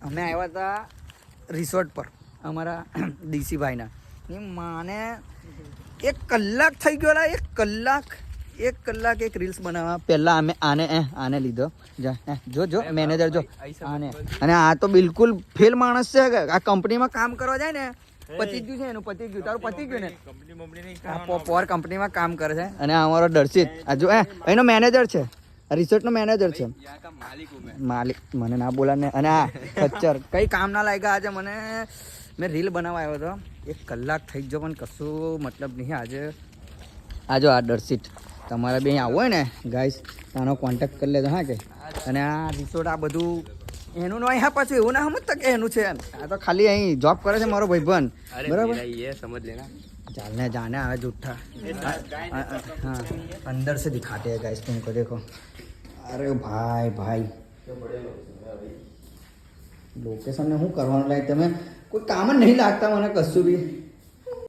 અમે આવ્યા હતા રિસોર્ટ પર અમારા ડીસી ભાઈના માને 1 કલાક થઈ ગયો. 1 કલાક એક રીલ્સ બનાવવા પહેલા અમે આને લીધો. જો મેનેજર જો આને, અને આ તો બિલકુલ ફેલ માણસ છે. આ કંપનીમાં કામ કરવા જાય ને પતી ગયું છે એનું, પતી ગયું. તારું પતી ગયું ને? પોર કંપનીમાં કામ કરે છે. અને અમારો દર્શિત આ જો એનો મેનેજર છે, રિસોર્ટ નો મેનેજર છે. માલિક મને ના બોલા ને. અને આ ખચ્ચર કઈ કામ ના લાગ્યા આજે મને. મેં રીલ બનાવવા આવ્યો હતો, 1 કલાક થઈ ગયો પણ કશું મતલબ નહીં. આજો આ દર્શિત, તમારે બી અહીં આવવું હોય ને ગાઈસ આનો કોન્ટેક્ટ કરી લેજો. હા કે અને આ રિસોર્ટ આ બધું એનું નો અહીંયા પાછું એવું ના સમજતા કે એનું છે. આ તો ખાલી અહીં જોબ કરે છે મારો ભાઈબંધ, બરાબર? समझ लेना. जाने जाने आवे जूठा. हाँ अंदर से दिखाते हैं गाइस तुमको, देखो. अरे भाई लोकेशन में हूँ करवाने लायक તમે કોઈ કામ જ નહીં લાગતા મને કશું બી.